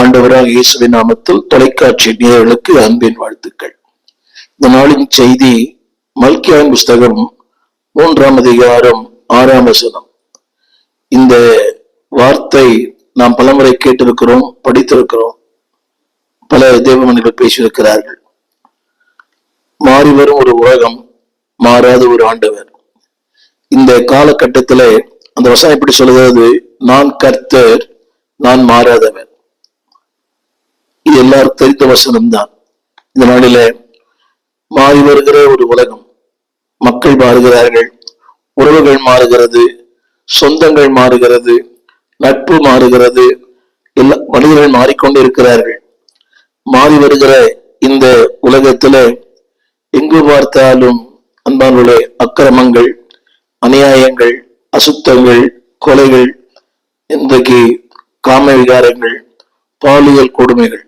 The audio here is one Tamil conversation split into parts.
ஆண்டவராக இயேசுவின் நாமத்தில் தொலைக்காட்சி நேயர்களுக்கு அன்பின் வாழ்த்துக்கள். இந்த நாளின் செய்தி மல்கியாவின் புஸ்தகம் 3ஆம் அதிகாரம் 6ஆம் வசனம். இந்த வார்த்தை நாம் பலமுறை கேட்டிருக்கிறோம், படித்திருக்கிறோம், பல தேவமனிதர்கள் பேசியிருக்கிறார்கள். மாறி வரும் ஒரு உலகம், மாறாத ஒரு ஆண்டவர். இந்த காலகட்டத்தில் அந்த வசனம் எப்படி சொல்லுகிறது? நான் கர்த்தர், நான் மாறாதவர். இது எல்லாரும் தெரிந்த வசனம்தான். இந்த நாளில மாறி வருகிற ஒரு உலகம், மக்கள் மாறுகிறார்கள், உறவுகள் மாறுகிறது, சொந்தங்கள் மாறுகிறது, நட்பு மாறுகிறது, எல்லா மனிதர்கள் மாறிக்கொண்டு இருக்கிறார்கள். மாறி வருகிற இந்த உலகத்துல எங்கு பார்த்தாலும் அன்பானவர்களே, அக்கிரமங்கள், அநியாயங்கள், அசுத்தங்கள், கொலைகள், இன்றைக்கு காம விகாரங்கள், பாலியல் கொடுமைகள்,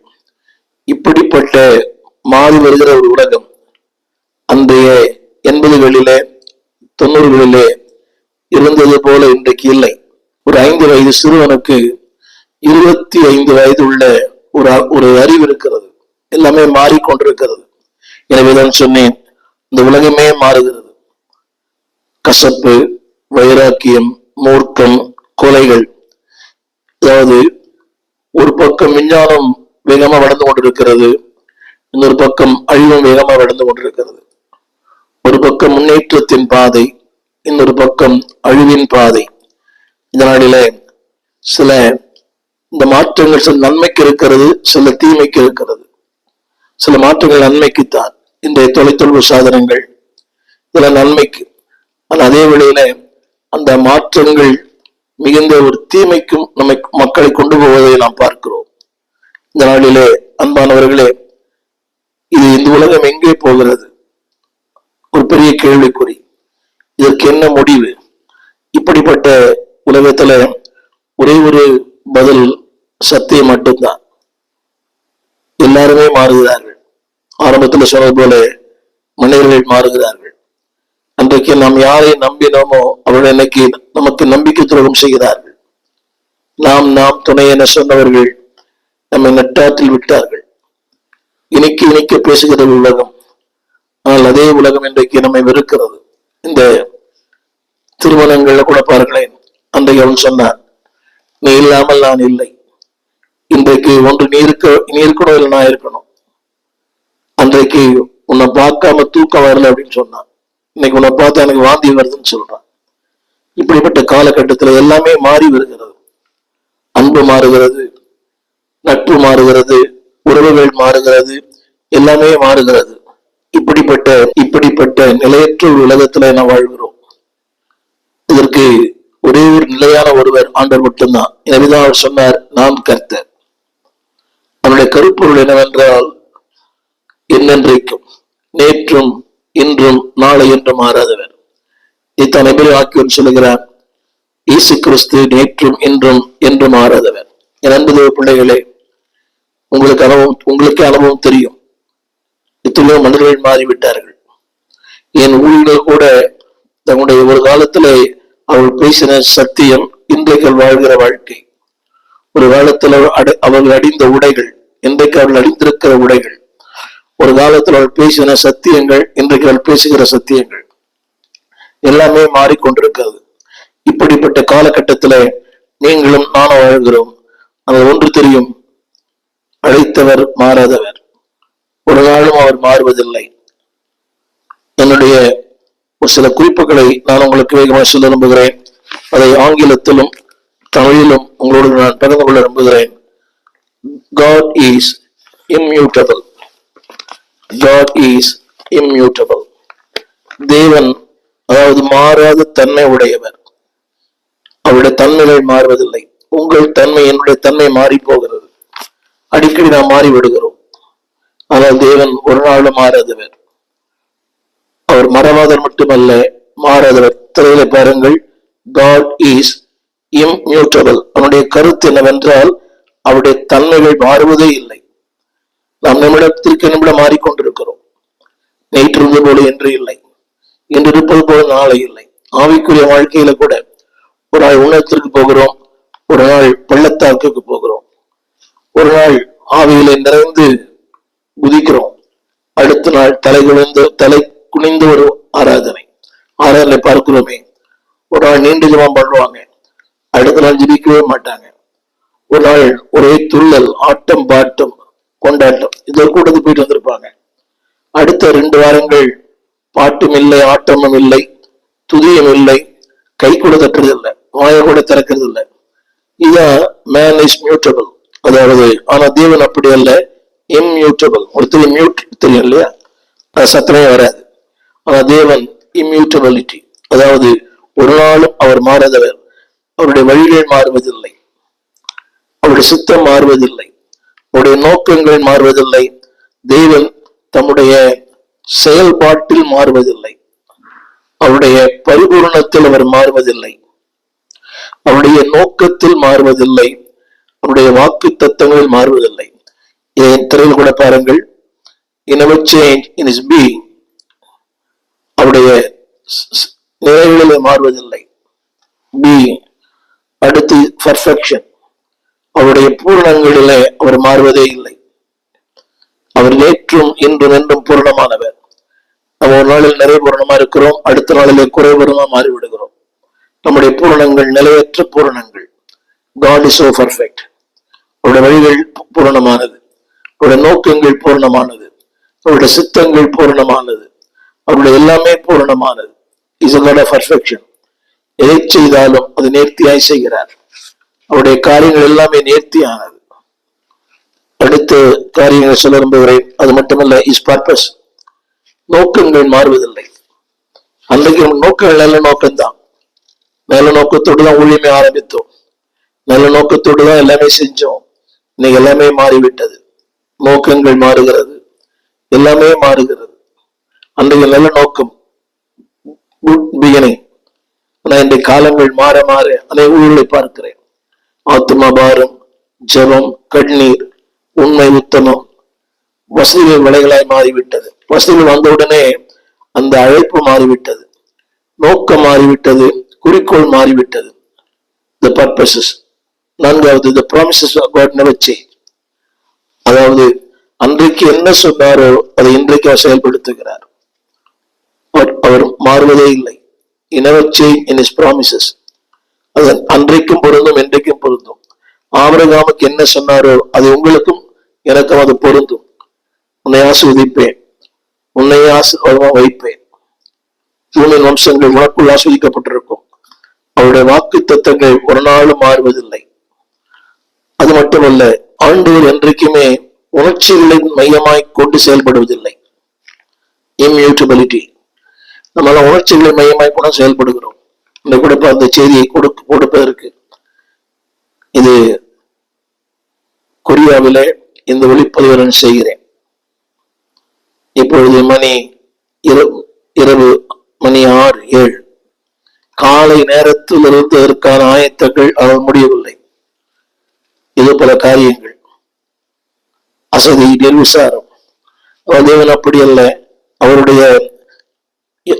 இப்படிப்பட்ட மாறி வருகிற ஒரு உலகம் அன்றைய 80களிலே 90களிலே இருந்தது போல இன்றைக்கு இல்லை. ஒரு 5 வயது சிறுவனுக்கு 25 வயது உள்ள ஒரு அறிவு இருக்கிறது. எல்லாமே மாறிக்கொண்டிருக்கிறது. எனவேதான் சொன்னேன், இந்த உலகமே மாறுகிறது. கசப்பு, வைராக்கியம், மூர்க்கம், கொலைகள், அதாவது ஒரு பக்கம் விஞ்ஞானம் வேகமா வளர்ந்து கொண்டிருக்கிறது, இன்னொரு பக்கம் அழிவும் வேகமா வளர்ந்து கொண்டிருக்கிறது. ஒரு பக்கம் முன்னேற்றத்தின் பாதை, இன்னொரு பக்கம் அழிவின் பாதை. இந்த நாளில சில இந்த மாற்றங்கள் சில நன்மைக்கு இருக்கிறது, சில தீமைக்கு இருக்கிறது. சில மாற்றங்கள் நன்மைக்குத்தான். இன்றைய தொலைத்தொடர்பு சாதனங்கள் சில நன்மைக்கு, ஆனால் அதே வேளையில அந்த மாற்றங்கள் மிகுந்த ஒரு தீமைக்கும் நம்மை மக்களை கொண்டு போவதை நாம் பார்க்கிறோம். இந்த நாளிலே அன்பானவர்களே, இது இந்த உலகம் எங்கே போகிறது? ஒரு பெரிய கேள்விக்குறி. இதற்கு என்ன முடிவு? இப்படிப்பட்ட உலகத்துல ஒரே ஒரு பதில், சத்தியம் மட்டும்தான். எல்லாருமே மாறுகிறார்கள். ஆரம்பத்துல சொன்னது போல மனிதர்கள் மாறுகிறார்கள். அன்றைக்கு நாம் யாரை நம்பினோமோ அவர்கள் இன்னைக்கு நமக்கு நம்பிக்கை துரோகம் செய்கிறார்கள். நாம் துணை என சொன்னவர்கள் நம்மை நட்டாற்றில் விட்டார்கள். இனிக்க பேசுகிற உலகம், ஆனால் அதே உலகம் இன்றைக்கு நம்மை வெறுக்கிறது. இந்த திருமணங்கள்ல கூட பாருங்களேன், அன்றைக்கு அவன் சொன்னான், நீ இல்லாமல் நான் இல்லை. இன்றைக்கு ஒன்று நீ இருக்கணும், இல்லை நான் இருக்கணும். அன்றைக்கு உன்னை பார்க்காம தூக்கம் வரல அப்படின்னு சொன்னான். இன்னைக்கு உன்னை பார்த்தா எனக்கு வாந்தி வருதுன்னு சொல்றான். இப்படிப்பட்ட காலகட்டத்தில் எல்லாமே மாறி வருகிறது. அன்பு மாறுகிறது, நட்பு மாறுகிறது, உறவுகள் மாறுகிறது, எல்லாமே மாறுகிறது. இப்படிப்பட்ட நிலையற்ற ஒரு உலகத்துல நாம் வாழ்கிறோம். இதற்கு ஒரே ஒரு நிலையான ஒருவர் ஆண்டவர் மட்டும்தான். எனவேதான் அவர் சொன்னார், நான் கர்த்தர். அவருடைய கருப்பொருள் என்னவென்றால், என்னென்றைக்கும், நேற்றும் இன்றும் நாளை என்று மாறாதவர். இத்தனை பேர் ஆக்கியோர் சொல்லுகிறார், இயேசு கிறிஸ்து நேற்றும் இன்றும் என்று மாறாதவர். என் அன்பு பிள்ளைகளே, உங்களுக்கு அனுபவம் தெரியும். எத்தனையோ மனிதர்கள் மாறிவிட்டார்கள். என் ஊழியர்கள் கூட தங்களுடைய ஒரு காலத்துல அவர்கள் பேசின சத்தியம் இன்றைக்கு வாழ்கிற வாழ்க்கை. ஒரு காலத்துல அவர்கள் அடிந்த உடைகள், இன்றைக்கு அவர்கள் அடிந்திருக்கிற உடைகள். ஒரு காலத்தில் அவள் பேசின சத்தியங்கள், இன்றைக்கு அவள் பேசுகிற சத்தியங்கள் எல்லாமே மாறிக்கொண்டிருக்கிறது. இப்படிப்பட்ட காலகட்டத்துல நீங்களும் நானும் வாழ்கிறோம். அது ஒன்று தெரியும், அழைத்தவர் மாறாதவர். ஒரு நாளும் அவர் மாறுவதில்லை. என்னுடைய ஒரு சில குறிப்புகளை நான் உங்களுக்கு வேகமாக சொல்ல விரும்புகிறேன். அதை ஆங்கிலத்திலும் தமிழிலும் உங்களோடு நான் பகிர்ந்து கொள்ள விரும்புகிறேன். God is immutable. God is immutable. தேவன் அதாவது மாறாத தன்மை உடையவர். அவருடைய தன்மைகள் மாறுவதில்லை. உங்கள் தன்மை, என்னுடைய தன்மை மாறி போகிறது. அடிக்கடி நாம் மாறி விடுகிறோம். ஆனால் தேவன் ஒரு நாளும் மாறாதவர். அவர் மறவாதவர் மட்டுமல்ல, மாறாதவர். திரையில பாருங்கள், God is immutable. அவனுடைய கருத்து என்னவென்றால், அவருடைய தன்மைகள் மாறுவதே இல்லை. நாம் நிமிடத்திற்கு நிமிடம் மாறிக்கொண்டிருக்கிறோம். நேற்று இருந்தது போல என்று இல்லை, இன்று இருப்பது போல நாளை இல்லை. ஆவிக்குரிய வாழ்க்கையில கூட ஒரு நாள் உன்னதத்திற்கு போகிறோம், ஒரு நாள் பள்ளத்தாக்குக்கு போகிறோம். ஒரு நாள் ஆவியிலே நிறைந்து குதிக்கிறோம், அடுத்த நாள் தலை குனிந்து ஒரு ஆராதனை பார்க்கிறோமே. ஒரு நாள் நீண்ட ஜெபம் பண்ணுவாங்க, அடுத்த நாள் ஜெபிக்கவே மாட்டாங்க. ஒரு நாள் ஒரே துள்ளல், ஆட்டம் பாட்டம் கொண்டாட்டம், இதோ கூட்டத்துக்கு போயிட்டு வந்திருப்பாங்க. அடுத்த 2 வாரங்கள் பாட்டும் இல்லை, ஆட்டமும் இல்லை, துதியும் இல்லை, கை கூட தட்டுறது இல்லை, வாய கூட திறக்கிறது இல்லை. இதான் மேன் இஸ் மியூட்டபிள். அதாவது ஆனா தேவன் அப்படி அல்ல, இம்மியூட்டபிள். ஒருத்தர் மியூட் தெரியும் இல்லையா, அது சத்தமே வராது. ஆனா தேவன் இம்மியூட்டபிலிட்டி, அதாவது ஒரு நாளும் அவர் மாறாதவர். அவருடைய வழிகள் மாறுவதில்லை, அவருடைய சித்தம் மாறுவதில்லை, அவருடைய நோக்கங்கள் மாறுவதில்லை. தேவன் தம்முடைய செயல்பாட்டில் மாறுவதில்லை, அவருடைய பரிபூரணத்தில் அவர் மாறுவதில்லை, அவருடைய நோக்கத்தில் மாறுவதில்லை, அவருடைய வாக்கு தத்தங்களில் மாறுவதில்லை. என் திரையில் கூட பாருங்கள், never change in his being. அவருடைய நிலைகளிலே மாறுவதில்லை. being அடுத்து perfection, அவருடைய பூரணங்களிலே அவர் மாறுவதே இல்லை. அவர் நேற்றும் இன்றும் என்றும் பூரணமானவர். நம்ம ஒரு நாளில் நிறைய பூரணமா இருக்கிறோம், அடுத்த நாளிலே குறைபூரணமா மாறிவிடுகிறோம். நம்முடைய பூரணங்கள் நிலையற்ற பூரணங்கள். God is so perfect. அவருடைய வழிகள் பூரணமானது, அவருடைய நோக்கங்கள் பூரணமானது, அவருடைய சித்தங்கள் பூரணமானது, அவருடைய எல்லாமே பூரணமானது. Is a God of perfection. எதை செய்தாலும் அது நேர்த்தியாய் செய்கிறார். அவருடைய காரியங்கள் எல்லாமே நேர்த்தியானது. அடுத்த காரியங்களை சொல்ல விரும்புகிறேன். அது மட்டுமல்ல, இஸ் பர்பஸ். நோக்கங்கள் மாறுவதில்லை. அன்றைக்கு நோக்கங்கள் நல்ல நோக்கம்தான். நல்ல நோக்கத்தோடு தான் ஊழியமே ஆரம்பித்தோம், நல்ல நோக்கத்தோடு தான் எல்லாமே செஞ்சோம். இன்னைக்கு எல்லாமே மாறிவிட்டது, நோக்கங்கள் மாறுகிறது, எல்லாமே மாறுகிறது. அன்றைக்கு நல்ல நோக்கம், குட் பிகினிங். ஆனா இன்றைய காலங்கள் மாற மாற அநேக ஊழலை பார்க்கிறேன். ஆத்மா பாரம், ஜபம், கண்ணீர், உண்மை, உத்தமம், வசதிகள் விலைகளாய் மாறிவிட்டது. வசதிகள் வந்தவுடனே அந்த அழைப்பு மாறிவிட்டது, நோக்கம் மாறிவிட்டது, குறிக்கோள் மாறிவிட்டது. The purposes. நான்காவது, the promises of God never change. அதாவது அன்றைக்கு என்ன சொன்னாரோ அதை இன்றைக்கு அவர் செயல்படுத்துகிறார். அவர் மாறுவதே இல்லை. He never change in his promises. அது அன்றைக்கும் பொருந்தும், இன்றைக்கும் பொருந்தும். ஆபிரகாமுக்கு என்ன சொன்னாரோ அது உங்களுக்கும் எனக்கும் அது பொருந்தும். உன்னை ஆசீர்வதிப்பேன், உன்னை ஆசீர்வாதமாக வைப்பேன், பூமியின் வம்சங்கள் உனக்குள் ஆஸ்வதிக்கப்பட்டிருக்கும். அவருடைய வாக்கு தத்தங்கள் ஒரு நாளும் மாறுவதில்லை. அது மட்டுமல்ல, ஆண்டவர் என்றைக்குமே உணர்ச்சிகளின் மையமாய் கொண்டு செயல்படுவதில்லை. இம்மியூட்டபிலிட்டி. நம்மளால உணர்ச்சிகளை மையமாய் கூட செயல்படுகிறோம். இந்த கூட அந்த செய்தியை கொடுப்பதற்கு இது கொரியாவில இந்த ஒளிப்பதிவை நான் செய்கிறேன். இப்பொழுது மணி இரவு மணி 6-7. காலை நேரத்தில் இருந்து அதற்கான ஆயத்தங்கள் அவர் முடியவில்லை. இது பல காரியங்கள், அசதி, நிர்விசாரம். தேவன் அப்படி அல்ல. அவருடைய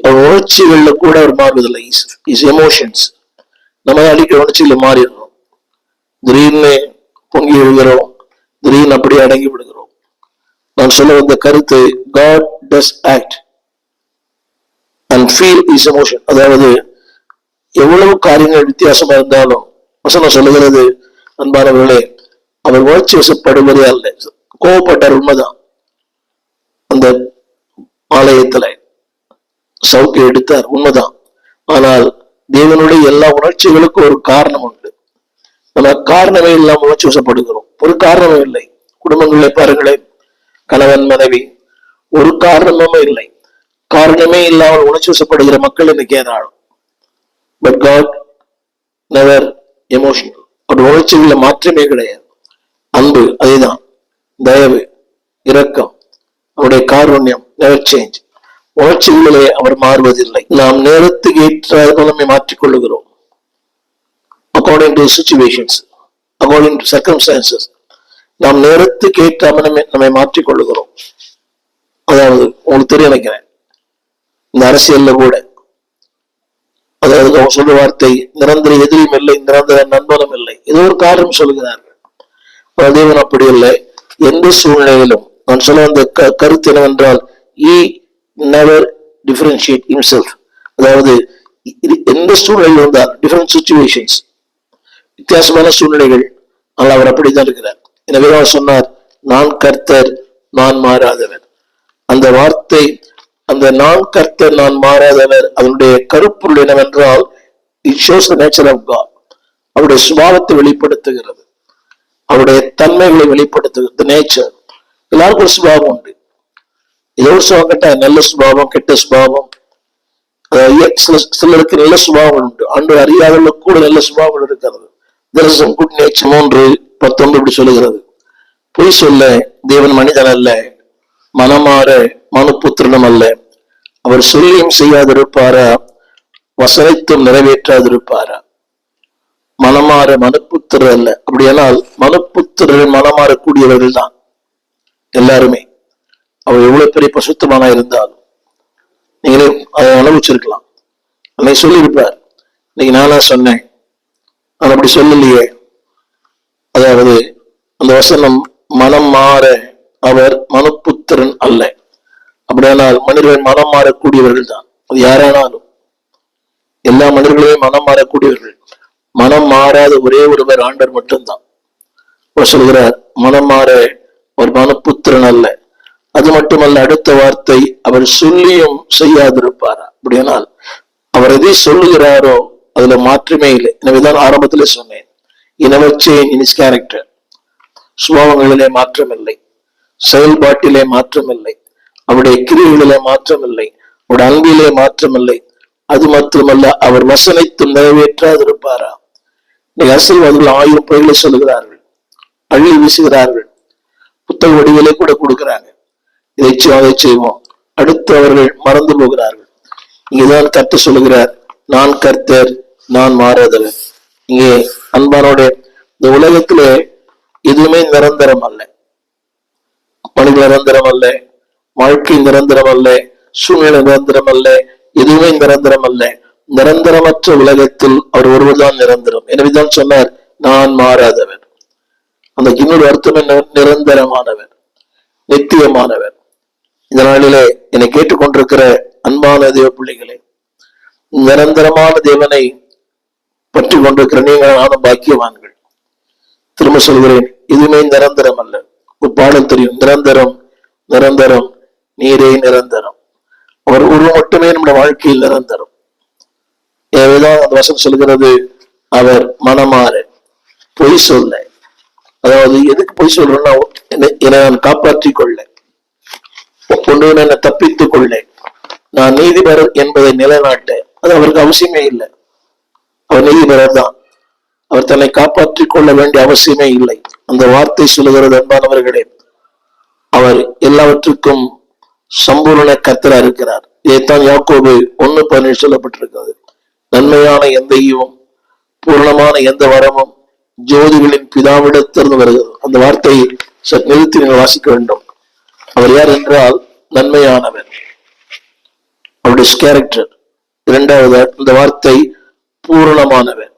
உணர்ச்சிகள்ல கூட அவர் மாறுவதில்லை. Is emotions. நம்ம அடிக்கிற உணர்ச்சிகளை மாறிடுறோம். திடீர்னு பொங்கி எழுகிறோம், திடீர்னு அப்படியே அடங்கி விடுகிறோம். நான் சொல்ல வந்த கருத்து, God does act and feel his emotion. அதாவது எவ்வளவு காரியங்கள் வித்தியாசமா இருந்தாலும் வசனம் சொல்லுகிறது, அன்பானவர்களே, அவர் உணர்ச்சி வசப்படுவதே அல்ல. கோவப்பட்டார், உண்மைதான். அந்த ஆலயத்துல சவுக்கை எடுத்தார், உண்மைதான். ஆனால் தேவனுடைய எல்லா உணர்ச்சிகளுக்கும் ஒரு காரணம் உண்டு. நம்ம காரணமே இல்லாம உணர்ச்சி வசப்படுகிறோம். ஒரு காரணமே இல்லை. குடும்பங்களை பாருங்களேன், கணவன் மனைவி, ஒரு காரணமுமே இல்லை. காரணமே இல்லாமல் உணர்ச்சி வசப்படுகிற மக்கள் இன்னைக்கு ஏராளம். But God never emotional. அவருடைய உணர்ச்சிகள மாற்றமே கிடையாது. அன்பு அதேதான், தயவு, இரக்கம், அவருடைய காருண்யம் நெவர் சேஞ்ச். உணர்ச்சிகளிலே அவர் மாறுவதில்லை. நாம் நேரத்துக்கு ஏற்ற நம்மை மாற்றிக்கொள்ளுகிறோம். According to situations, according to circumstances. நாம் நேரத்துக்கு ஏற்ற நம்மை மாற்றிக்கொள்ளுகிறோம். அதாவது உங்களுக்கு தெரிய நினைக்கிறேன், இந்த அரசியல்ல கூட, அதாவது சொல்ற வார்த்தை, நிரந்தர எதிரியும் இல்லை, நிரந்தர நண்பனும் இல்லை. ஏதோ ஒரு காரணம் சொல்லுகிறார்கள். தேவன் அப்படி இல்லை. எந்த சூழ்நிலையிலும் நான் சொல்ல வந்த கருத்து என்னவென்றால், he never differentiate himself. அதாவது எந்த சூழ்நிலையில் இருந்தால், டிஃபரெண்ட் சிச்சுவேஷன்ஸ், வித்தியாசமான சூழ்நிலைகள், ஆனால் அவர் அப்படித்தான் இருக்கிறார். எனவே அவர் சொன்னார், நான் கர்த்தர், நான் மாறாதவர். அந்த வார்த்தை, அந்த நான் கர்த்தர் நான் மாறாதவர், அதனுடைய கருப்பொருள் என்னவென்றால், it shows the nature of God. அவருடைய சுபாவத்தை வெளிப்படுத்துகிறது, அவருடைய தன்மைகளை வெளிப்படுத்துகிறது. நேச்சர் எல்லாருக்கும் ஒரு சுபாவம் உண்டு. ஏதோ ஒரு சுபாவம் கேட்டா நல்ல சுபாவம், கெட்ட சுபாவம். சிலருக்கு நல்ல சுபாவங்கள் உண்டு, அன்று அறியாதவர்களுக்கு கூட நல்ல சுபாவங்கள் இருக்கிறது. குட் நேச்சர் 3:19 இப்படி சொல்லுகிறது. பொய் சொல்ல தேவன் மனிதன் அல்ல, மனமாற மனுபுத்திரனும் அல்ல. அவர் சொல்லியும் செய்யாதிருப்பாரா, வசனைத்தும் நிறைவேற்றாதிருப்பாரா? மனமாற மனுபுத்திரர் அல்ல. அப்படியானால் மனுபுத்திரர் மனமாறக்கூடியவர்கள் தான் எல்லாருமே. அவர் எவ்வளவு பெரிய பசுத்தமானா இருந்தாலும் நீங்களே அதை அனுபவிச்சிருக்கலாம். அன்னைக்கு சொல்லியிருப்பார், இன்னைக்கு நானா சொன்னேன், நான் அப்படி சொல்லலையே. அதாவது அந்த வசனம், மனம் மாற அவர் மனுபுத்திரன் அல்ல. அப்படியானால் மனிதர்கள் மனம் மாறக்கூடியவர்கள் தான். அது யாரானாலும், எல்லா மனிதர்களுமே மனம் மாறக்கூடியவர்கள். மனம் மாறாத ஒரே ஒருவர் ஆண்டவர் மட்டும்தான். அவர் சொல்கிறார், மனம் மாற ஒரு மனுபுத்திரன் அல்ல. அது மட்டுமல்ல, அடுத்த வார்த்தை, அவர் சொல்லியும் செய்யாதிருப்பாரா? அப்படியானால் அவர் எதை சொல்லுகிறாரோ அதுல மாற்றமே இல்லை. எனவேதான் ஆரம்பத்திலே சொன்னேன், never change in his character. சுபாவங்களிலே மாற்றம் இல்லை, செயல்பாட்டிலே மாற்றம் இல்லை, அவருடைய கிரியைகளிலே மாற்றம் இல்லை, அவருடைய அன்பிலே மாற்றம் இல்லை. அது மட்டுமல்ல, அவர் வசனைத்தும் நிறைவேற்றாதிருப்பாரா? இன்னைக்கு அரசியல்வாதிகள் 1000 பொய்களை சொல்லுகிறார்கள், அள்ளி வீசுகிறார்கள், புத்தக வடிவிலே கூட கொடுக்கிறாங்க. இதை அதை செய்வோம், அடுத்து அவர்கள் மறந்து போகிறார்கள். இங்கேதான் கர்த்தர் சொல்லுகிறார், நான் கர்த்தர், நான் மாறாதவர். இங்கே அன்பானோட, இந்த உலகத்திலே எதுவுமே நிரந்தரம் அல்ல. மனித நிரந்தரம் அல்ல, வாழ்க்கை நிரந்தரம் அல்ல, சூழ்நிலை நிரந்தரம் அல்ல, எதுவுமே நிரந்தரம் அல்ல. நிரந்தரமற்ற உலகத்தில் அவர் ஒருவர் தான் நிரந்தரம். எனவேதான் சொன்னார், நான் மாறாதவர். அந்த இன்னொரு அர்த்தம் என்ன? நிரந்தரமானவர், நித்தியமானவர். இந்த நாளிலே என்னை கேட்டுக்கொண்டிருக்கிற அன்பான தேவ பிள்ளைகளே, நிரந்தரமான தேவனை பற்றி கொண்டிருக்கிற நீங்கள் நானும் பாக்கியவான்கள். திரும்ப சொல்கிறேன், எதுவுமே நிரந்தரம் அல்ல. ஒரு பாடல் தெரியும், நிரந்தரம் நிரந்தரம் நீரே நிரந்தரம். அவர் ஒருவர் மட்டுமே நம்முடைய வாழ்க்கையில் நிரந்தரம். எனவேதான் அந்த வசனம் சொல்கிறது, அவர் மனமாற பொய் சொல்ல. அதாவது எதுக்கு பொய் சொல்றேன்னா, என்னை நான் காப்பாற்றிக் கொள்ள, என்னை தப்பித்துக் கொள்ள, நான் நீதிபரர் என்பதை நிலைநாட்ட. அது அவருக்கு அவசியமே இல்லை. அவர் நீதிபரர் தான், அவர் தன்னை காப்பாற்றிக் கொள்ள வேண்டிய அவசியமே இல்லை. அந்த வார்த்தை சொல்லுகிறது, அன்பானவர்களே, அவர் எல்லாவற்றுக்கும் சம்பூர்ண கர்த்தரா இருக்கிறார். இதைத்தான் யாக்கோபு 1:17 சொல்லப்பட்டிருக்கிறது. நன்மையான எந்த ஈவும் பூர்ணமான எந்த வரமும் ஜோதிகளின் பிதாவிடத்திலிருந்து வருகிறது. அந்த வார்த்தையை நிறுத்தி நீங்கள் வாசிக்க வேண்டும். அவர் யார் என்றால், நன்மையானவர், அவருடைய கேரக்டர். இரண்டாவது இந்த வார்த்தை பூரணமானவர்,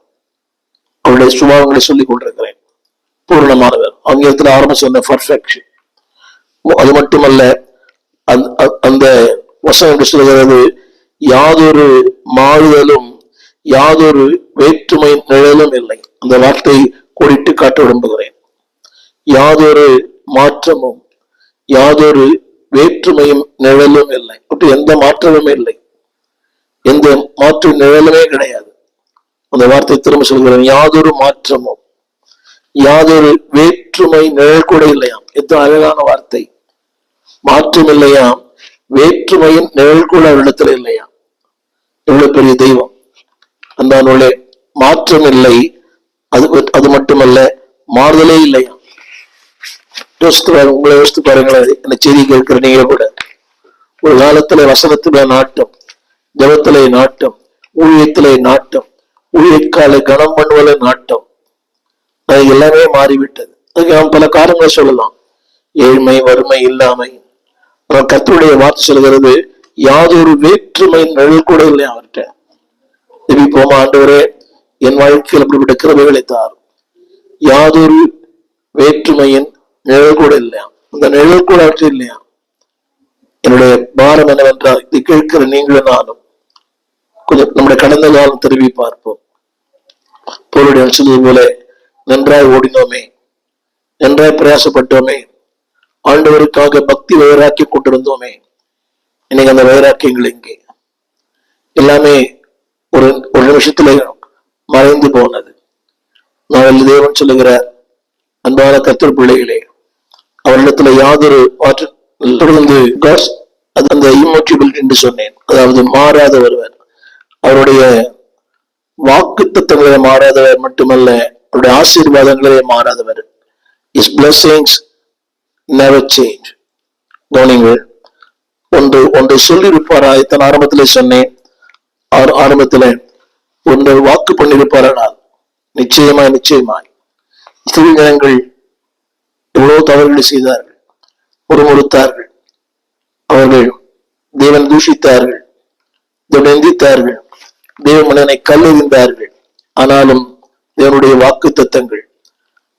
அவருடைய சுபாவங்களை சொல்லிக் கொண்டிருக்கிறேன். பூரணமானவர், ஆங்கிலத்தில் ஆரம்ப சொன்ன பர்ஃபெக்ஷன். அது மட்டுமல்ல, அந்த வசனம் சொல்கிறது, யாதொரு மாறுதலும் யாதொரு வேற்றுமை நிழலும் இல்லை. அந்த வார்த்தை கோடிட்டு காட்ட விரும்புகிறேன். யாதொரு மாற்றமும் யாதொரு வேற்றுமையும் நிழலும் இல்லை. அப்படி எந்த மாற்றமும் இல்லை, எந்த மாற்று நிழலுமே கிடையாது. அந்த வார்த்தை திரும்ப சொல்கிறேன், யாதொரு மாற்றமும் யாதொரு வேற்றுமை நிழல் கூட இல்லையாம். எத்தனை அழகான வார்த்தை! மாற்றம் இல்லையாம், வேற்றுமையின் நிழல் கூட அவரிடத்துல இல்லையாம். எவ்வளவு பெரிய தெய்வம்! அந்த மாற்றம் இல்லை, அது மட்டுமல்ல, மாறுதலே இல்லையா. உங்களை யோசித்து பாருங்களேன். இந்த செய்தி கேட்கிற நீங்க கூட ஒரு காலத்துல வசனத்திலே நாட்டம், ஜபத்திலே நாட்டம், ஊழியத்திலே நாட்டம், ஊழியக்காலை கனம் பண்ணுவதிலே நாட்டம், அது எல்லாமே மாறிவிட்டது. அதுக்கு நாம் பல காரணங்களை சொல்லலாம். ஏழ்மை, வறுமை, இல்லாமை. கர்த்தருடைய வார்த்தை சொல்கிறது, யாதொரு வேற்றுமை நிழல் கூட இல்லை அவர்கிட்ட. ஜெபிப்போமா? ஆண்டவரே, என் வாழ்க்கையில் அப்படிப்பட்ட கிருபைகளை தாரும். யாதொரு வேற்றுமையின் நிழல் கூட இல்லையா, அந்த நிழல் கூட அவற்றை இல்லையா. என்னுடைய பாரம் என்னவென்றால், இது கேட்கிற நீங்களும் நானும் கொஞ்சம் நம்முடைய கடந்த காலம் திரும்பி பார்ப்போம். பொருளுடைய சொல்வது போல, நன்றாய் ஓடினோமே, நன்றாய் பிரயாசப்பட்டோமே, ஆண்டவருக்காக பக்தி வைராக்கியம் கொண்டிருந்தோமே, இன்னைக்கு அந்த வைராக்கியங்கள் எங்கே? எல்லாமே ஒரு ஒரு நிமிஷத்துல மறைந்து போனது. நாங்கள் தேவன் சொல்லுகிறார், அன்பான கர்த்தர் பிள்ளைகளே, அவரிடத்துல யாதொரு தொடர்ந்து அது அந்த இம்மோட்டிபிலிட்டி என்று சொன்னேன். அதாவது மாறாத ஒருவர், அவருடைய வாக்கு தத்தங்களை மாறாதவர் மட்டுமல்ல, அவருடைய ஆசீர்வாதங்களே மாறாதவர். His blessings never change. கவனிங்கள், ஒன்று சொல்லியிருப்பாரா? இத்தனை ஆரம்பத்திலே சொன்னேன், ஆரம்பத்தில் ஒன்று வாக்கு பண்ணியிருப்பாரானால் நிச்சயமாய் சிறுஜனங்கள் எவ்வளவு தவறுகளை செய்தார்கள், முறுமுறுத்தார்கள், அவர்கள் தேவன் தூஷித்தார்கள், நிந்தித்தார்கள், தேவ மனிதனை கல்லெறிந்தார்கள். ஆனாலும் தேவனுடைய வாக்கு தத்தங்கள்,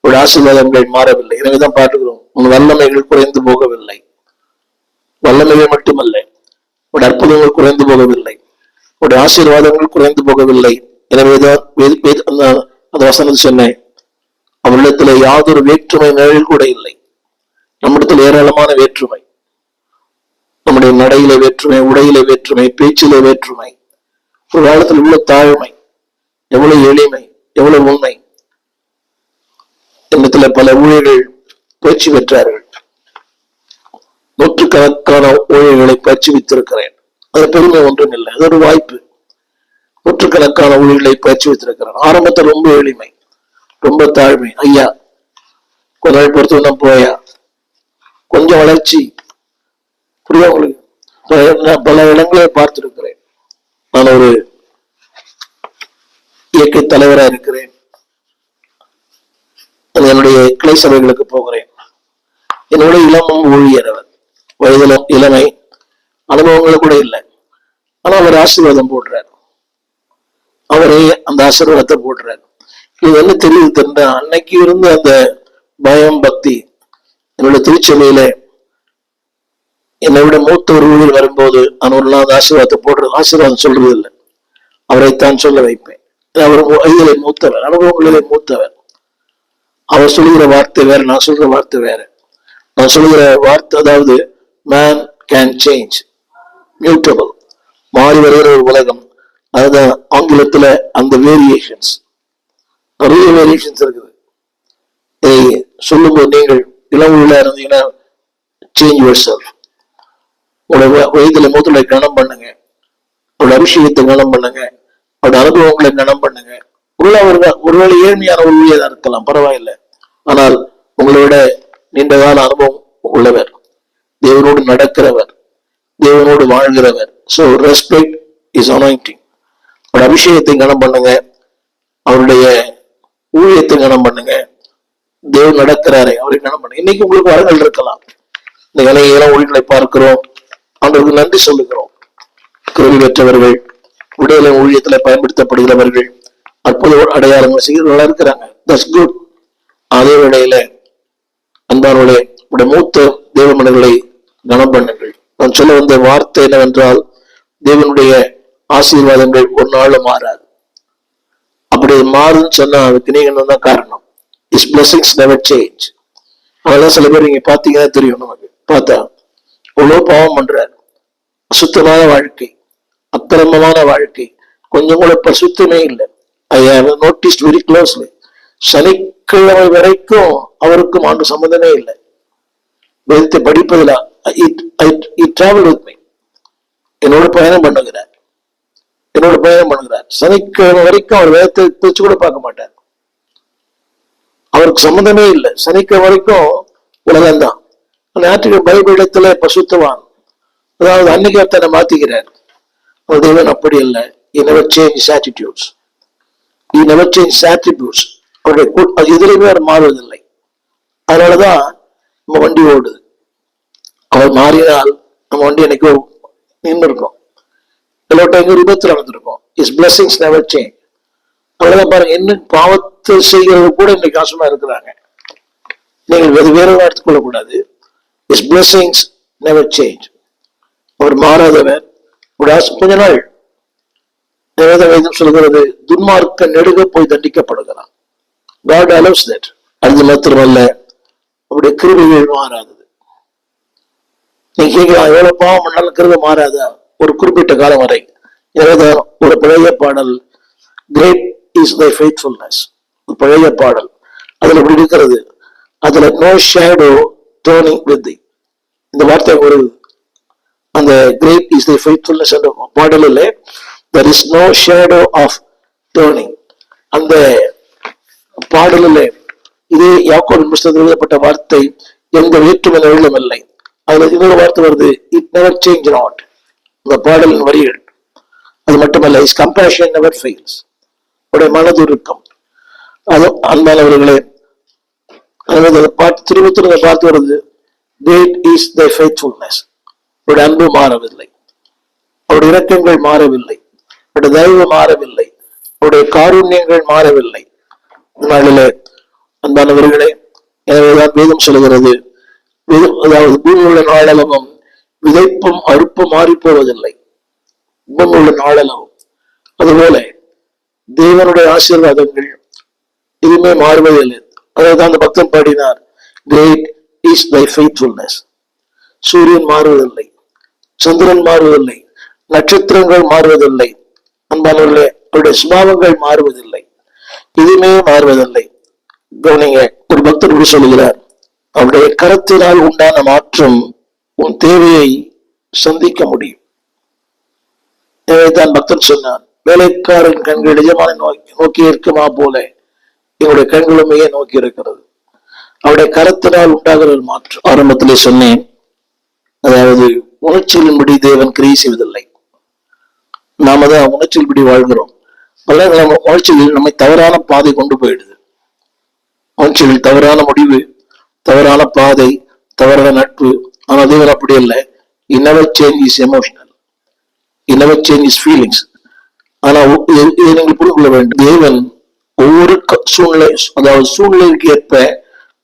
ஒரு ஆசீர்வாதங்கள் மாறவில்லை. எனவேதான் பார்க்கிறோம், உன் வல்லமைகள் குறைந்து போகவில்லை. வல்லமைகள் மட்டுமல்ல, ஒரு அற்புதங்கள் குறைந்து போகவில்லை, ஒரு ஆசீர்வாதங்கள் குறைந்து போகவில்லை. எனவேதான் அந்த வசனத்தை சொன்னேன், அவரிடத்துல யாதொரு வேற்றுமை நிழல் கூட இல்லை. நம்மிடத்தில் ஏராளமான வேற்றுமை, நம்முடைய நடையில வேற்றுமை, உடையில வேற்றுமை, பேச்சில வேற்றுமை, ஒரு காலத்தில் உள்ள தாழ்மை, எவ்வளவு எளிமை, எவ்வளவு உண்மை. இடத்துல பல ஊழியர்கள் பயிற்சி பெற்றார்கள். நூற்றுக்கணக்கான ஊழியர்களை பயிற்சி வைத்திருக்கிறேன். அது பெருமை ஒன்றும் இல்லை, அது ஒரு வாய்ப்பு. நூற்றுக்கணக்கான ஊழியர்களை பயிற்சி வைத்திருக்கிறேன். ஆரம்பத்தில் ரொம்ப எளிமை, ரொம்ப தாழ்மை. ஐயா கொஞ்ச நாள் பொறுத்து போயா, கொஞ்சம் வளர்ச்சி. புரியா உங்களுக்கு? பல இடங்களை பார்த்திருக்கிறேன். நான் ஒரு இயற்கை தலைவராக இருக்கிறேன். என்னுடைய கிளை சபைகளுக்கு போகிறேன். என்னுடைய இளமும் ஊழியர் அவர், வயதில இளமை, அனுபவங்களும் கூட இல்லை. ஆனா அவர் ஆசீர்வாதம் போடுறார், அவரே அந்த ஆசீர்வாதத்தை போடுறார். இது என்ன தெரியுது தெரிஞ்சா, அன்னைக்கு இருந்த அந்த பயம் பக்தி என்னுடைய திருச்சபையில என்னை விட மூத்த ஒரு ஊழியர் வரும்போது அவர்லாம் அந்த ஆசீர்வாதத்தை போடுறது, ஆசீர்வாதம் சொல்றது இல்லை, அவரைத்தான் சொல்ல வைப்பேன். அவர் வயதிலே மூத்தவர், அனுபவங்களிலே மூத்தவர். அவர் சொல்லுகிற வார்த்தை வேற, நான் சொல்ற வார்த்தை வேற. நான் சொல்லுகிற வார்த்தை, அதாவது மேன் கேன் சேஞ்ச், மியூட்டபிள், மாறி வருகிற ஒரு உலகம். அதுதான் ஆங்கிலத்துல அந்த வேரியேஷன்ஸ், நிறைய வேரியேஷன்ஸ் இருக்குது. இதை சொல்லும்போது நீங்கள் இளவுல இருந்தீங்கன்னா சேஞ்ச் யுவர் செல்ஃப். உங்களோட வயதுல மூத்தலை கனம் பண்ணுங்க, அவரோட அபிஷேகத்தை கனம் பண்ணுங்க, அவரோட அனுபவங்களை கனம் பண்ணுங்க. ஒருவேளை ஏழ்மையான ஊழியராக இருக்கலாம், பரவாயில்லை. ஆனால் உங்களை விட நீண்ட கால அனுபவம் உள்ளவர், தேவனோடு நடக்கிறவர், தேவனோடு வாழ்கிறவர். So respect is anointing. அவரோட அபிஷேகத்தை கனம் பண்ணுங்க, அவருடைய ஊழியத்தை கனம் பண்ணுங்க. தேவன் நடக்கிறாரே அவரை கனம் பண்ணுங்க. இன்னைக்கு உங்களுக்கு வரங்கள் இருக்கலாம். இந்த இளைஞர்கள ஊழியர்களை பார்க்கிறோம், அவர்களுக்கு நன்றி சொல்லுகிறோம். கேள்வி பெற்றவர்கள், விடுதலை ஊழியத்துல பயன்படுத்தப்படுகிறவர்கள், அற்புத அடையாளங்கள் செய்கிறவர்களா இருக்கிறாங்க. That's good. அதே வேளையில அன்பானவர்களே, உடைய மூத்த தேவ மனிதர்களை கனம் பண்ணுங்கள். நான் சொல்ல வந்த வார்த்தை என்னவென்றால், தேவனுடைய ஆசீர்வாதங்கள் ஒரு நாளும் மாறாது. அப்படி மாறுன்னு சொன்னா அதுக்கு நீங்க தான் காரணம். His blessings never change. அதெல்லாம் சில பேர் நீங்க பாத்தீங்கன்னா தெரியும், நமக்கு பார்த்தா எவ்வளவு பாவம் பண்றாரு, அசுத்தமான வாழ்க்கை, அக்கிரமமான வாழ்க்கை, கொஞ்சம் கூட பசுத்தமே இல்லை. I have noticed very closely. சனிக்கிழமை வரைக்கும் அவருக்கும் ஆண்டு சம்பந்தமே இல்லை. வேதத்தை படிப்பதில் என்னோட பயணம் பண்ணுகிறார், சனிக்கிழமை வரைக்கும் அவர் வேதத்தை பிரிச்சு கூட பார்க்க மாட்டார். அவருக்கு சம்பந்தமே இல்லை. சனிக்கிழமை வரைக்கும் உலகம்தான். ஞாயிற்றுக்கிழமை பைபிள் இடத்துல பசுத்தவான், அதாவது அன்னைக்கு தன்னை மாத்திக்கிறார். தேவன் அப்படி இல்லை. He never changes attitudes. He never changes attributes. அவருடைய எதிரையுமே அவர் மாறுவதில்லை. அதனாலதான் நம்ம வண்டி ஓடுது. அவர் மாறினால் நம்ம வண்டி என்னைக்கோ நின்று இருக்கோம், எல்லா எங்க விபத்துல நடந்திருக்கோம். His blessings never change. அவ்வளவுதான் பாருங்க, இன்னும் பாவத்தை செய்கிறது கூட இன்னைக்கு காசுமா இருக்கிறாங்க. நீங்கள் வேற எடுத்துக் கொள்ளக்கூடாது. His blessings never change. அவர் மாறாதவர். கொஞ்ச நாள் வேதம் சொல்கிறது, துன்மார்க்க நெடுக போய் தண்டிக்கப்படுகிறான். God allows that. அது மாத்திரமல்ல, அவருடைய கிருபைகள் மாறாதது. நீங்க கேட்கலாம், எவ்வளவு பாவம் பண்ணாலும் கிருபை மாறாதா? ஒரு குறிப்பிட்ட காலம் வரை. எனவேதான் ஒரு பழைய பாடல், கிரேட் இஸ் தை ஃபெய்த்ஃபுல்னஸ், ஒரு பழைய பாடல். அதுல இப்படி இருக்கிறது, அதுல no shadow turning with the. இந்த வார்த்தை ஒரு அந்த கிரேட் இஸ் தை ஃபெய்த்ஃபுல்னஸ் என்ற பாடலில் there is no shadow of turning. அந்த பாடலில் இதே யாக்கோபின் புத்தகத்தில் எழுதப்பட்ட வார்த்தை எந்த வேற்றுமையும் இல்லை. அதுல இன்னொரு வார்த்தை வருது, இட் நெவர் சேஞ்ச் நாட். இந்த பாடலின் வரிகள். அது மட்டுமல்ல, இஸ் கம்பேஷன் நெவர் ஃபெயில்ஸ். அவருடைய மனதுருக்கம். அது அன்பானவர்களே, பாட்டு திரும்ப திரும்ப பார்த்து வருது, கிரேட் இஸ் தை ஃபெய்த்ஃபுல்னஸ். அவருடைய அன்பு மாறவில்லை, அவருடைய இரக்கங்கள் மாறவில்லை, அவருடைய தயவு மாறவில்லை, அவருடைய காருண்யங்கள் மாறவில்லை. நாளிலே அன்பானவர்களே, எனவேதான் வேதம் சொல்கிறது, அதாவது பூமியுள்ள நாளளவும் விதைப்பும் அறுப்பும் மாறி போவதில்லை. பூமியுள்ள நாளளவும் அதுபோல தேவனுடைய ஆசீர்வாதங்கள் எதுவுமே மாறுவதில்லை. அதாவது அந்த பக்தன் பாடினார், கிரேட் இஸ் தை ஃபெய்த்ஃபுல்னஸ். சூரியன் மாறுவதில்லை, சந்திரன் மாறுவதில்லை, நட்சத்திரங்கள் மாறுவதில்லை. அன்பானவர்களே, அவருடைய சுபாவங்கள் மாறுவதில்லை, எதுவுமே மாறுவதில்லை. கவனிங்க, ஒரு பக்தர் இப்படி சொல்லுகிறார், அவருடைய கரத்தினால் உண்டான மாற்றம் உன் தேவையை சந்திக்க முடியும். எனவேதான் பக்தன் சொன்னான், வேலைக்காரன் கண்கள் எஜமான நோக்கி இருக்குமா போல எங்களுடைய கண்களுமையே நோக்கி இருக்கிறது. அவருடைய கரத்தினால் உண்டாகிற மாற்றம். ஆரம்பத்திலே சொன்னேன், அதாவது உணர்ச்சியின்படி தேவன் கிரியை செய்வதில்லை. நாம தான் உணர்ச்சியின்படி வாழ்கிறோம். பல நம்ம உணர்ச்சிகள் நம்மை தவறான பாதை கொண்டு போயிடுது. உணர்ச்சிகள் தவறான முடிவு, தவறான பாதை, தவறான நட்பு. ஆனால் தேவன் அப்படி இல்லை. He never changes emotional, he never changes feelings. ஆனா இதை நீங்கள் புரிந்து கொள்ள வேண்டும், தேவன் ஒவ்வொரு சூழ்நிலை, அதாவது சூழ்நிலைக்கு ஏற்ப,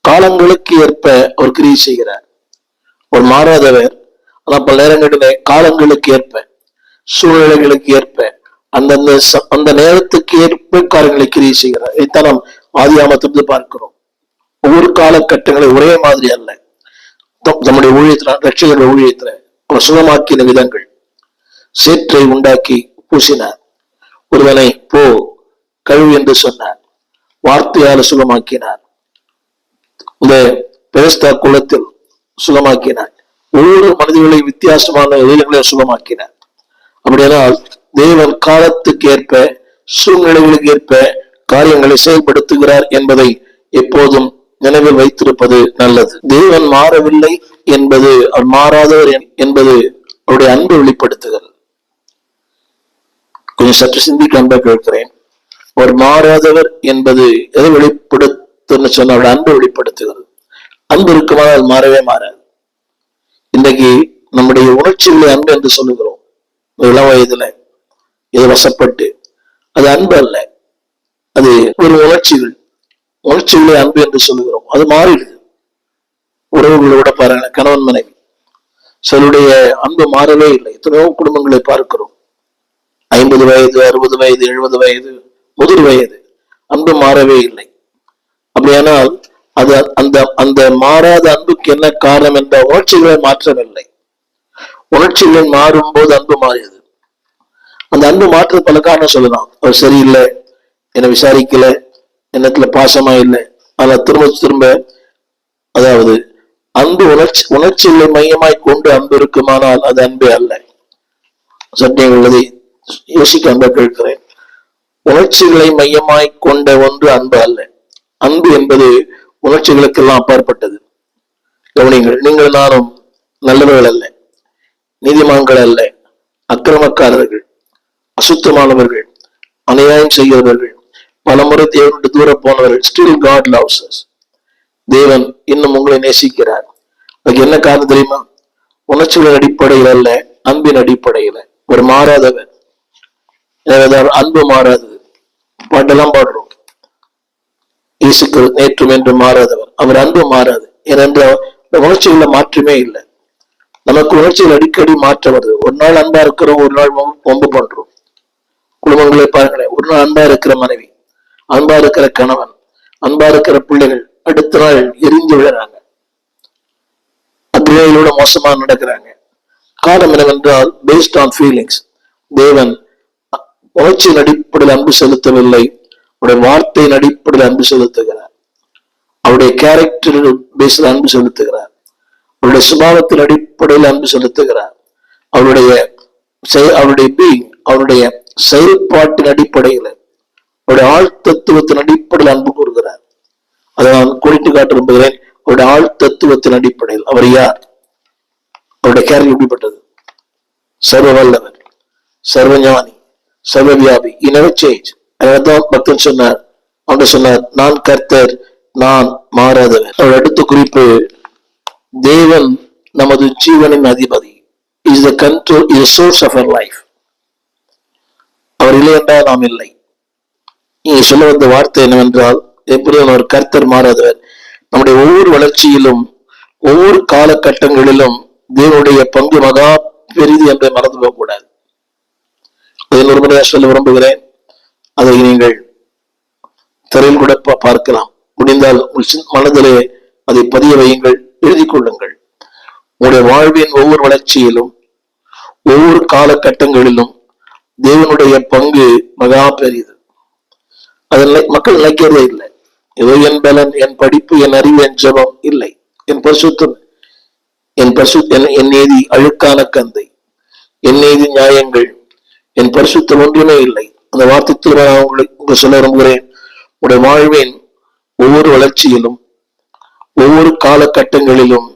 காலங்களுக்கு ஏற்ப அவர் கிரியை செய்கிறார். ஒரு மாறாதவர். ஆனா பல நேரங்களிலே காலங்களுக்கு ஏற்ப, சூழ்நிலைகளுக்கு ஏற்ப, அந்த நேரத்துக்கு ஏற்ப காரியங்களை கிரியை செய்கிறார். இதைத்தான் நாம் ஆதியாகமத்திலிருந்து பார்க்கிறோம். ஒவ்வொரு காலகட்டங்களும் ஒரே மாதிரி அல்ல. நம்முடைய ஊழியத்துல, ரட்சகருடைய ஊழியத்துல அவர் சுகமாக்கின விதங்கள். சேற்றை உண்டாக்கி பூசினார், ஒருவனை போ கழுவு என்று சொன்னார், வார்த்தையால் சுகமாக்கினார். இந்த பெஸ்தா குளத்தில் சுகமாக்கினார். ஒவ்வொரு மனிதர்களையும் வித்தியாசமான விதங்களை சுகமாக்கினார். அப்படியானால் தேவன் காலத்துக்கு ஏற்ப, சூழ்நிலைகளுக்கு ஏற்ப காரியங்களை செயல்படுத்துகிறார் என்பதை எப்போதும் நினைவில் வைத்திருப்பது நல்லது. தேவன் மாறவில்லை என்பது, அவர் மாறாதவர் என்பது அவருடைய அன்பு வெளிப்படுத்துகிறது. கொஞ்சம் சற்று சிந்திக்க அன்பை கேட்கிறேன். அவர் மாறாதவர் என்பது எதை வெளிப்படுத்துன்னு சொன்ன அவருடைய அன்பு வெளிப்படுத்துகிறது. அன்பு இருக்குமானால் மாறவே மாறாது. இன்றைக்கு நம்முடைய உணர்ச்சிகளை அன்பு என்று சொல்லுகிறோம். இளம் வயதுல இது வசப்பட்டு, அது அன்பு அல்ல, அது ஒரு உணர்ச்சிகளை அன்பு என்று சொல்லுகிறோம். அது மாறிடுது. உறவுகளோட பாருங்க, கணவன் மனைவி சிலருடைய அன்பு மாறவே இல்லை. எத்தனையோ குடும்பங்களை பார்க்கிறோம். 50 வயது, 60 வயது, 70 வயது, முதிர் வயது, அன்பு மாறவே இல்லை. அப்படியானால் அது அந்த மாறாத அன்புக்கு என்ன காரணம் என்ற உணர்ச்சிகளை மாற்றவில்லை. உணர்ச்சிகள் மாறும் போது அன்பு மாறியது. அந்த அன்பு மாற்றது பல காரணம் சொல்லலாம். அவர் சரியில்லை, என்னை விசாரிக்கல, என்னத்துல பாசமா இல்லை. ஆனா திரும்ப திரும்ப, அதாவது அன்பு உணர்ச்சிகளை மையமாய் கொண்டு அன்பு இருக்குமானால் அது அன்பே அல்ல. சத்தியம் உள்ளதை யோசிக்க அன்பை கேட்கிறேன். உணர்ச்சிகளை மையமாய் கொண்ட ஒன்று அன்பு அல்ல. அன்பு என்பது உணர்ச்சிகளுக்கெல்லாம் அப்பாற்பட்டது. கவனிங்கள், நீங்கள் நானும் நல்லவர்கள் அல்ல, நீதிமான்கள் அல்ல, அக்கிரமக்காரர்கள், அசுத்தமானவர்கள், அநியாயம் செய்கிறவர்கள், பலமுறை தேவனுக்கு தூரம் போனவர்கள். Still God loves us. தேவன் இன்னும் உங்களை நேசிக்கிறார். அதுக்கு என்ன காரணம் தெரியுமா? உணர்ச்சிகளின் அடிப்படையில் அல்ல, அன்பின் அடிப்படையில. ஒரு மாறாதவர். அன்பு மாறாதது. பாட்டெல்லாம் பாடுறோம். இயேசுக்கள் நேற்றும் என்று மாறாதவர். அவர் அன்பு மாறாது. ஏனென்றால் உணர்ச்சிகள மாற்றமே இல்லை. நமக்கு உணர்ச்சிகள் அடிக்கடி மாற்றம் வருது. ஒரு நாள் அன்பா இருக்கிறோம், ஒரு நாள் வம்பு பண்றோம். குடும்பங்களை பாருங்களேன், ஒரு நாள் அன்பா இருக்கிற மனைவி, அன்பா இருக்கிற கணவன், அன்பா இருக்கிற பிள்ளைகள் அடுத்த நாள் எரிஞ்சு விழுறாங்க, அக்னியோட மோசமா நடக்கிறாங்க. காரணம் என்னவென்றால் பேஸ்ட் ஆன் ஃபீலிங்ஸ். தேவன் உணர்ச்சியின் அடிப்படையில் அன்பு செலுத்தவில்லை, அவருடைய வார்த்தையின் அடிப்படையில் அன்பு செலுத்துகிறார். அவருடைய கேரக்டர் பேஸில் அன்பு செலுத்துகிறார். அவருடைய சுபாவத்தின் அடிப்படையில் அன்பு செலுத்துகிறார். அவருடைய பீயிங், அவருடைய செயல்பாட்டின் அடிப்படையில், அவருடைய ஆழ்தத்துவத்தின் அடிப்படையில் அன்பு கூறுகிறார். அதை நான் குறித்து காட்ட விரும்புகிறேன். அவருடைய ஆழ்தத்துவத்தின் அடிப்படையில் அவர் யார், அவருடைய கேரக்டர் எப்படிப்பட்டது? சர்வ வல்லவர், சர்வஞானி, சர்வவியாபி, never change. அதனால்தான் பக்தன் சொன்னார், அவர் சொன்னார், நான் கர்த்தர், நான் மாறாதவர். அவர் அடுத்த குறிப்பு, தேவன் நமது ஜீவனின் அதிபதி. Is the control, is the source of our life. அவர் இல்லை என்றால் நாம் இல்லை. நீங்க சொல்ல வந்த வார்த்தை என்னவென்றால், எப்படியும் ஒரு கர்த்தர் மாறாதவர். நம்முடைய ஒவ்வொரு வளர்ச்சியிலும், ஒவ்வொரு காலகட்டங்களிலும் தேவனுடைய பங்கு மகா பெரிது என்பதை மறந்து போகக்கூடாது. அதை ஒரு முறையாக சொல்ல விரும்புகிறேன். அதை நீங்கள் திரையில் கூட பார்க்கலாம். முடிந்தால் மனதிலே அதை பதிய வையுங்கள், எழுதி கொள்ளுங்கள். உங்களுடைய வாழ்வின் ஒவ்வொரு வளர்ச்சியிலும், ஒவ்வொரு காலகட்டங்களிலும் தேவனுடைய பங்கு மகா பெரிது. அதை மக்கள் நினைக்கிறதே இல்லை. ஏதோ என் பலன், என் படிப்பு, என் அறிவு, என் ஜபம் இல்லை. என் பரிசுத்தம், என் நீதி அழுக்கான கந்தை, என் நீதி நியாயங்கள், என் பரிசுத்தம் ஒன்றுமே இல்லை. அந்த வார்த்தையில் நான் உங்களுக்கு சொல்ல விரும்புகிறேன். உடைய வாழ்வின் ஒவ்வொரு வளர்ச்சியிலும், ஒவ்வொரு காலகட்டங்களிலும்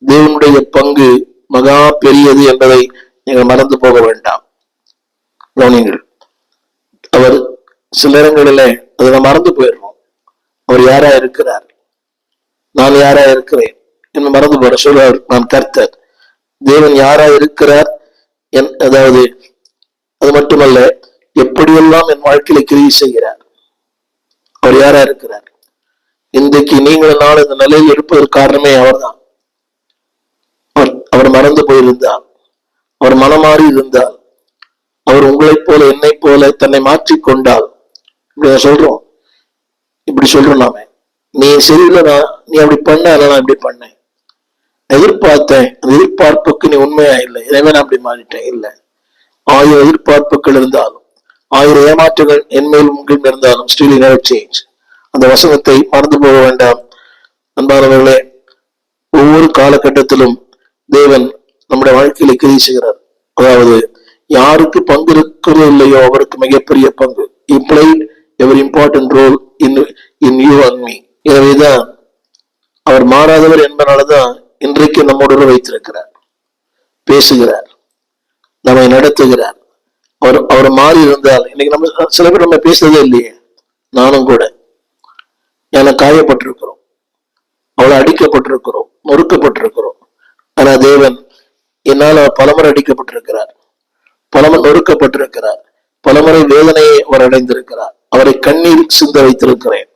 தேவனுடைய பங்கு மகா பெரியது என்பதை நீங்கள் மறந்து போக வேண்டாம். கவனிங்கள். அவர் சில நேரங்களிலே அதை நான் மறந்து போயிடுறோம். அவர் யாரா இருக்கிறார், நான் யாரா இருக்கிறேன் என்று மறந்து போற சொல்றார். நான் கர்த்தர். தேவன் யாரா இருக்கிறார், அதாவது அது மட்டுமல்ல, எப்படியெல்லாம் என் வாழ்க்கையில கிரியை செய்கிறார், அவர் யாரா இருக்கிறார். இன்றைக்கு நீங்கள் நான் இந்த நிலையில் இருப்பதற்கு காரணமே அவர்தான். அவர் மறந்து போயிருந்தால், அவர் மனமாறி இருந்தால், அவர் உங்களைப் போல என்னை போல தன்னை மாற்றிக்கொண்டால், சொல்றோம், இப்படி சொல்றோம் நாம, நீ சரியில்லை, நீ அப்படி பண்ண, நான் இப்படி பண்ணேன், எதிர்பார்த்தேன், அந்த எதிர்பார்ப்புக்கு நீ உண்மையா இல்லை, எனவே நான் அப்படி மாறிட்டேன். இல்லை, 1000 எதிர்பார்ப்புகள் இருந்தாலும், 1000 ஏமாற்றங்கள் என்மேல் உங்கள் இருந்தாலும், ஸ்டில் never change. அந்த வசனத்தை மறந்து போக வேண்டாம். அன்பானவர்களே, ஒவ்வொரு காலகட்டத்திலும் தேவன் நம்முடைய வாழ்க்கையில கிரியை செய்கிறார். அதாவது யாருக்கு பங்கு இருக்கிறதோ இல்லையோ அவருக்கு மிகப்பெரிய பங்கு. He played a very important role in you and me. எனவேதான் அவர் மாறாதவர் என்பதனாலதான் இன்றைக்கு நம்மோடு வைத்திருக்கிறார், பேசுகிறார், நம்மை நடத்துகிறார். அவர் மாறி இருந்தால், இன்னைக்கு நம்ம சில பேர் நம்ம பேசுறதே இல்லையே. நானும் கூட எனக்கு காயப்பட்டிருக்கிறோம், அவளை அடிக்கப்பட்டிருக்கிறோம், நொறுக்கப்பட்டிருக்கிறோம். ஆனா தேவன் என்னால் பலமுறை அடிக்கப்பட்டிருக்கிறார், பலமுறை நொறுக்கப்பட்டிருக்கிறார், பலமுறை வேதனையை அவர் அடைந்திருக்கிறார். அவரை கண்ணீர் சிந்த வைத்திருக்கிறேன்.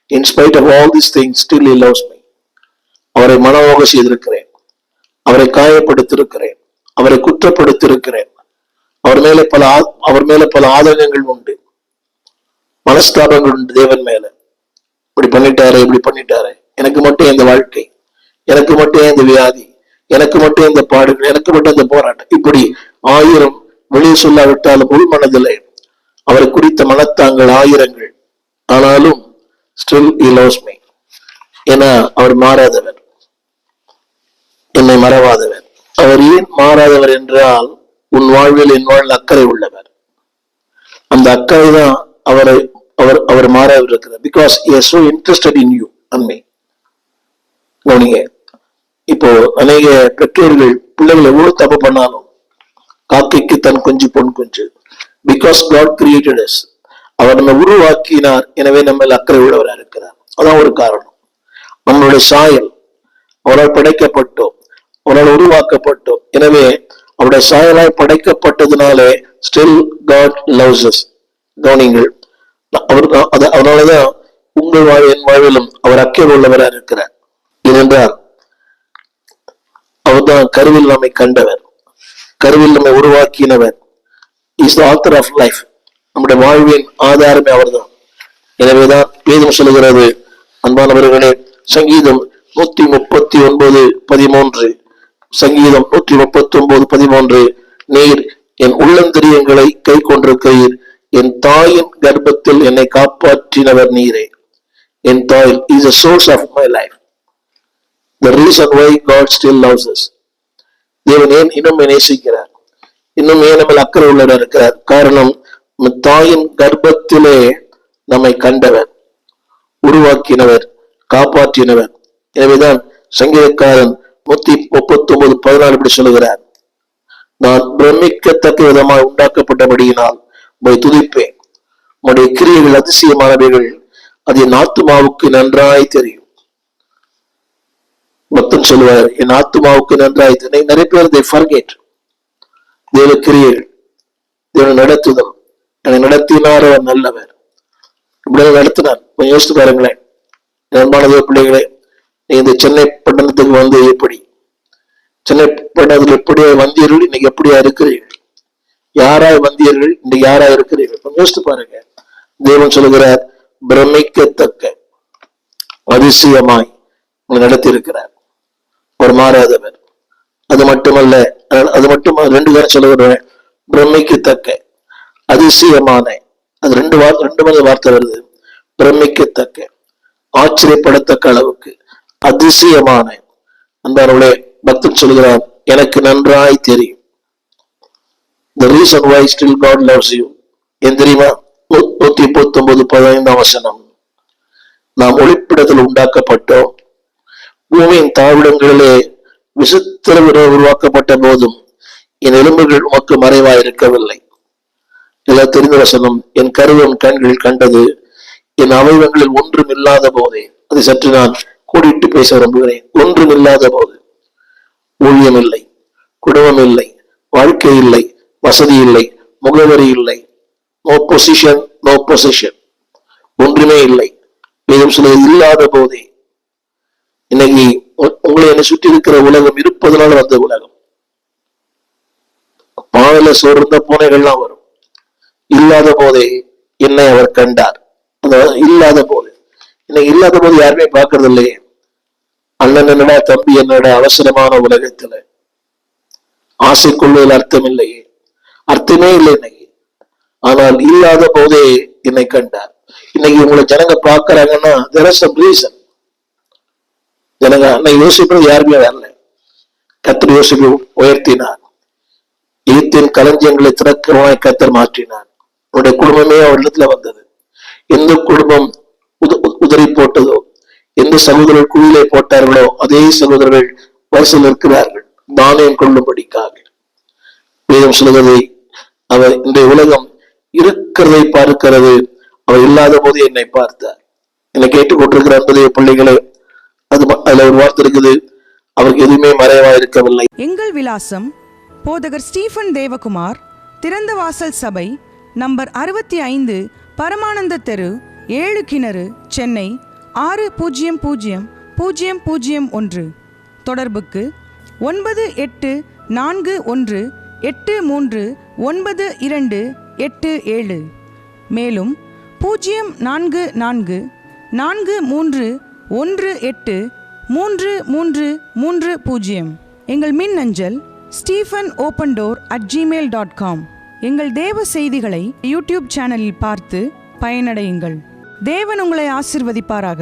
In spite of all these things, still he loves me. அவரை மனமோக செய்திருக்கிறேன், அவரை காயப்படுத்திருக்கிறேன், அவரை குற்றப்படுத்திருக்கிறேன். அவர் மேல பல ஆதங்கங்கள் உண்டு, மனஸ்தாபங்கள் உண்டு. தேவன் மேல இப்படி பண்ணிட்டாரு, எனக்கு மட்டும் இந்த வாழ்க்கை, எனக்கு மட்டும் இந்த வியாதி, எனக்கு மட்டும் இந்த பாடுகள், எனக்கு மட்டும் இந்த போராட்டம், இப்படி 1000 வெளியே சொல்லாவிட்டாலும் உள் மனதிலே அவரை குறித்த மனத்தாங்கள் 1000. ஆனாலும் still he loves me. ஏன்னா அவர் மாறாதவர், என்னை மறவாதவர். அவர் ஏன் மாறாதவர் என்றால், உன் வாழ்வில் என் வாழ்வில் அக்கறை உள்ளவர். அந்த அக்கறை தான் அவர் மாறாதவர் இருக்கிறார். Because he is so interested in you and me. கவனிங்க, இப்போ அநேக பெற்றோர்கள் பிள்ளைகள் எவ்வளவு தப்பு பண்ணாலும், காக்கைக்கு தன் குஞ்சு பொன் குஞ்சு. Because God created us. அவர் நம்ம உருவாக்கினார், எனவே நம்ம அக்கறை உள்ளவராக இருக்கிறார். அதான் ஒரு காரணம். நம்மளுடைய சாயல், அவரால் படைக்கப்பட்டோம், அவரால் உருவாக்கப்பட்டோம். எனவே அவருடைய சாயலாய் படைக்கப்பட்டதுனாலே still God loves us. கவனிங்கள், அதனாலதான் உங்கள் என் வாழ்விலும் அவர் அக்கறை உள்ளவராக இருக்கிறார். ஏனென்றால் அவர்தான் கருவில் நம்மை கண்டவர், கருவில் நம்மை உருவாக்கினவர். Is the author of life. நம்முடைய வாழ்வின் ஆதாரமே அவர்தான். எனவேதான் வேதம் சொல்லுகிறது, அன்பானவர்களே, சங்கீதம் 139:13, சங்கீதம் 139:13, நீர் என் உள்ளந்திரியங்களை கை கொண்டிருக்கிறீர், என் தாயின் கர்ப்பத்தில் என்னை காப்பாற்றினவர் நீரே. என் தாய் is the source of my life. The reason why God still loves us. தேவன் ஏன் இன்னும் நேசிக்கிறார், இன்னும் ஏன் நம்ம அக்கறை உள்ளவர் இருக்கிறார்? காரணம், தாயின் கர்ப்பத்திலே நம்மை கண்டவர், உருவாக்கினவர், காப்பாற்றினவர். எனவேதான் சங்கீதக்காரன் 139:14 இப்படி சொல்லுகிறார், நான் பிரமிக்கத்தக்க விதமாக உண்டாக்கப்பட்டபடியினால் உம்மை துதிப்பேன், உம்முடைய கிரியைகள் அதிசயமானவைகள், அது என் ஆத்துமாவுக்கு நன்றாய் தெரியும். பக்தன் சொல்லுவார், என் ஆத்துமாவுக்கு நன்றாய் தெரியும். நிறைய பேர் they forget தேவ கிரியைகள், தேவ நடத்துதல். என்னை நடத்தினார், அவர் நல்லவர், இப்படி நடத்தினார். கொஞ்சம் யோசித்து பாருங்களேன் அன்பான தேவ பிள்ளைகளே. இந்த சென்னை பட்டணத்துக்கு வந்து எப்படி, சென்னை பட்டணத்தில் எப்படியா வந்தியர்கள், இன்னைக்கு எப்படியா இருக்கிறீர்கள்? யாராய் வந்தியர்கள், இன்னைக்கு யாராய் இருக்கிறீர்கள்? கொஞ்சம் யோசித்து பாருங்க. தேவன் சொல்லுகிறார், பிரமிக்கத்தக்க அதிசயமாய் நடத்தி இருக்கிறார். ஒரு மாறாதவர். அது மட்டுமல்ல, அது மட்டும் 2 பேரும் சொல்லுகிறேன், பிரமிக்கத்தக்க அதிசயமான. அது 2 வார்த்தை வருது. பிரமிக்கத்தக்க, ஆச்சரியப்படத்தக்க அளவுக்கு அதிசயமான. அன்பானவர்களே, பக்தன் சொல்கிறார், எனக்கு நன்றாய் தெரியும். The reason why still God loves you. ஏன் தெரியுமா? 139:15 நாம் ஒளிப்பிடத்தில் உண்டாக்கப்பட்டோம், பூமியின் தாழ்விடங்களிலே விசித்திர உருவாக்கப்பட்ட போதும் என் எலும்புகள் உமக்கு மறைவாய் இருக்கவில்லை. எல்லாம் தெரிந்த வசனம், என் கருவம் கண்கள் கண்டது, என் அவயவங்களில் ஒன்றும் இல்லாத போதே. அதை சற்று நான் கூடிட்டு பேச விரும்புகிறேன். ஒன்றும் இல்லாத போது, ஊழியம் இல்லை, குடும்பம் இல்லை, வாழ்க்கை இல்லை, வசதி இல்லை, முகவரி இல்லை, நோ பொசிஷன், நோ பொசிஷன், ஒன்றுமே இல்லை. வேதம் சொல்வது இல்லாத போதே. இன்னைக்கு உங்களை என்னை சுற்றி இருக்கிற உலகம் இருப்பதனால வந்த உலகம். பானையில சோர்ந்த பூனைகள்லாம் வரும். இல்லாத போதே என்னை அவர் கண்டார். இல்லாத போது, இன்னைக்கு இல்லாத போது யாருமே பார்க்கறது இல்லையே. அண்ணன் என்னடா, தம்பி என்னடா, அவசரமான உலகத்துல ஆசை கொள்வதில் அர்த்தம் இல்லையே, அர்த்தமே இல்லை இன்னைக்கு. ஆனால் இல்லாத போதே என்னை கண்டார். இன்னைக்கு உங்களை ஜனங்க பார்க்கறாங்கன்னா there is some reason. ஜனங்க அன்னைக்கு யோசிப்பது யாருமே வரல. கர்த்தர் யோசிப்பு உயர்த்தினார். ஈத்தின் களஞ்சியங்களை திறக்கிறவனாய் கர்த்தர் மாற்றினார். அவருடைய குடும்பமே அவரிடத்துல வந்தது. எந்த குடும்பம் உதறி போட்டதோ, எந்த சகோதரர்கள் குழியிலே போட்டார்களோ, அதே சகோதரர்கள் வரிசையில் இருக்கிறார்கள் தானியம் கொள்ளும்படிக்காக. வேதம் சொல்லுவதை, அவர் இந்த உலகம் இருக்கிறதை பார்க்கிறது, அவர் இல்லாத போது என்னை பார்த்தார். என்னை கேட்டுக்கொண்டிருக்கிற அன்புடைய பிள்ளைகளே, அதுல ஒரு வார்த்தை இருக்குது, அவருக்கு எதுவுமே மறைவா இருக்கவில்லை. எங்கள் விலாசம் போதகர் ஸ்டீஃபன் தேவகுமார், திறந்த வாசல் சபை, நம்பர் 65, பரமானந்த தெரு, 7 கிணறு, சென்னை 600001. தொடர்புக்கு 9841839287. மேலும் 0444318330. எங்கள் மின்னஞ்சல் stephenopendor@gmail.com. எங்கள் தேவ செய்திகளை யூடியூப் சேனலில் பார்த்து பயனடையுங்கள். தேவன் உங்களை ஆசீர்வதிப்பாராக.